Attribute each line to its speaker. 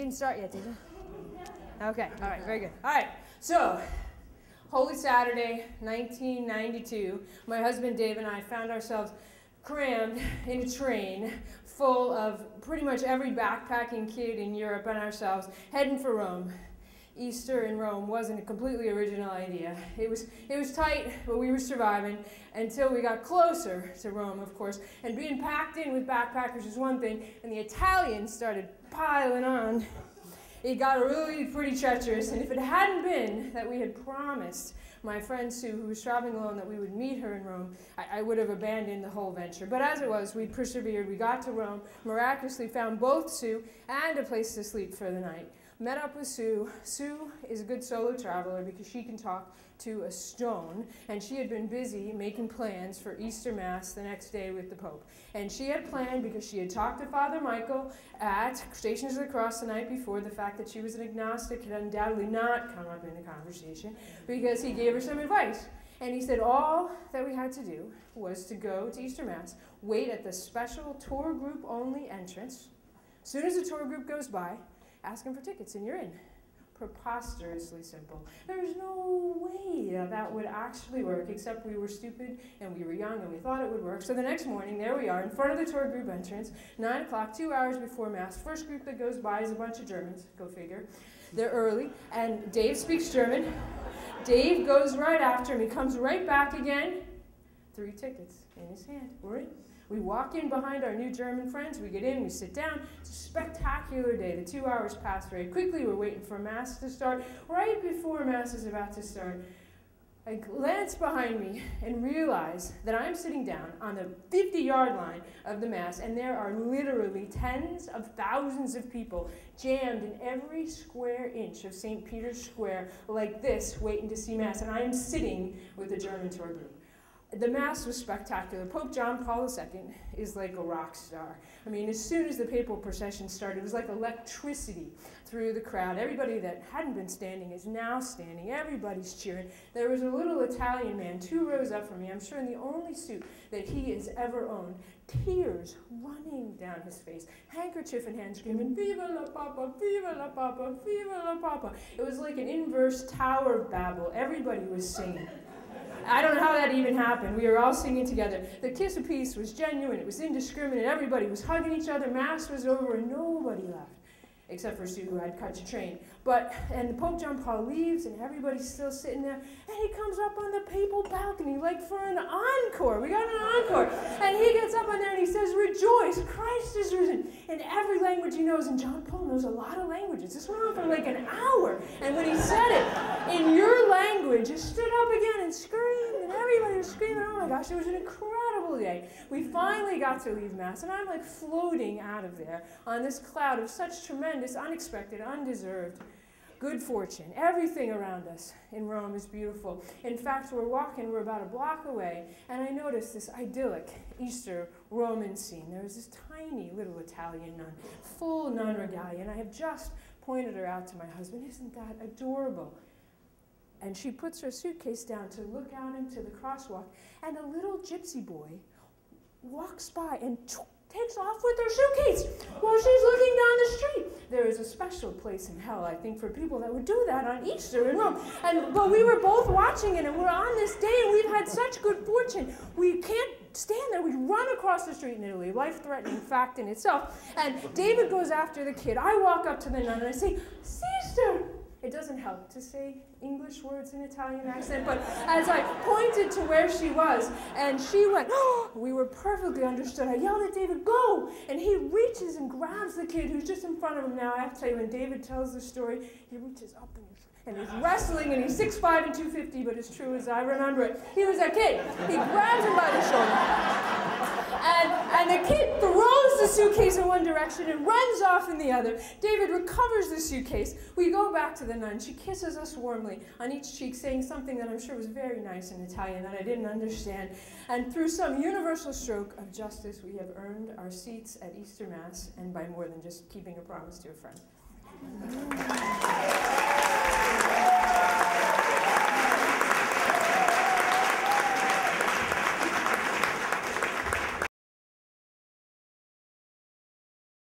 Speaker 1: didn't start yet, did you? Okay, all right, very good. All right, so Holy Saturday, 1992, my husband Dave and I found ourselves crammed in a train full of pretty much every backpacking kid in Europe and ourselves, heading for Rome. Easter in Rome wasn't a completely original idea. It was tight, but we were surviving until we got closer to Rome, of course. And being packed in with backpackers is one thing, and the Italians started piling on. It got really pretty treacherous, and if it hadn't been that we had promised my friend Sue, who was traveling alone, that we would meet her in Rome, I would have abandoned the whole venture. But as it was, we persevered. We got to Rome, miraculously found both Sue and a place to sleep for the night. Met up with Sue. Sue is a good solo traveler because she can talk to a stone, and she had been busy making plans for Easter Mass the next day with the Pope. And she had planned, because she had talked to Father Michael at Stations of the Cross the night before, the fact that she was an agnostic had undoubtedly not come up in the conversation, because he gave her some advice. And he said all that we had to do was to go to Easter Mass, wait at the special tour group only entrance. As soon as the tour group goes by, ask them for tickets and you're in. Preposterously simple. There's no way that would actually work, except we were stupid and we were young and we thought it would work. So the next morning, there we are in front of the tour group entrance, 9 o'clock, 2 hours before Mass. First group that goes by is a bunch of Germans, go figure. They're early, and Dave speaks German. Dave goes right after him. He comes right back again. 3 tickets in his hand. We're in. We walk in behind our new German friends, we get in, we sit down. It's a spectacular day. The 2 hours pass very quickly. We're waiting for Mass to start. Right before Mass is about to start, I glance behind me and realize that I'm sitting down on the 50-yard line of the Mass, and there are literally tens of thousands of people jammed in every square inch of St. Peter's Square like this, waiting to see Mass, and I am sitting with the German tour group. The Mass was spectacular. Pope John Paul II is like a rock star. I mean, as soon as the papal procession started, it was like electricity through the crowd. Everybody that hadn't been standing is now standing. Everybody's cheering. There was a little Italian man 2 rows up from me, I'm sure in the only suit that he has ever owned, tears running down his face, handkerchief in hand, screaming, "Viva la Papa, viva la Papa, viva la Papa." It was like an inverse Tower of Babel. Everybody was singing. I don't know how that even happened. We were all singing together. The kiss of peace was genuine. It was indiscriminate. Everybody was hugging each other. Mass was over and nobody left, except for Sue, who had cut to train. And the Pope John Paul leaves, and everybody's still sitting there, and he comes up on the papal balcony, like for an encore. We got an encore. And he gets up on there and he says, "Rejoice, Christ is risen," in every language he knows. And John Paul knows a lot of languages. This went on for like an hour. And when he said it in your language, it stood up again and screamed, and everybody was screaming. Oh my gosh, it was an incredible day. We finally got to leave Mass, and I'm like floating out of there on this cloud of such tremendous, unexpected, undeserved good fortune. Everything around us in Rome is beautiful. In fact, we're about a block away, and I noticed this idyllic Easter Roman scene. There was this tiny little Italian nun, full nun regalia, and I have just pointed her out to my husband. Isn't that adorable? And she puts her suitcase down to look out into the crosswalk, and a little gypsy boy walks by and takes off with her suitcase while she's looking down the street. There is a special place in hell, I think, for people that would do that on Easter in Rome. But we were both watching it, and we're on this day, and we've had such good fortune. We can't stand there. We run across the street in Italy, life-threatening fact in itself. And David goes after the kid. I walk up to the nun, and I say, "Sister." It doesn't help to say English words in Italian accent, but as I pointed to where she was, and she went, "Oh," we were perfectly understood. I yelled at David, "Go!" And he reaches and grabs the kid who's just in front of him now. I have to tell you, when David tells the story, he reaches up and he's wrestling, and he's 6'5" and 250, but as true as I remember it, he was a kid. He grabs him by the shoulder. And the kid throws the suitcase in one direction and runs off in the other. David recovers the suitcase. We go back to the nun. She kisses us warmly on each cheek, saying something that I'm sure was very nice in Italian that I didn't understand. And through some universal stroke of justice, we have earned our seats at Easter Mass, and by more than just keeping a promise to a friend.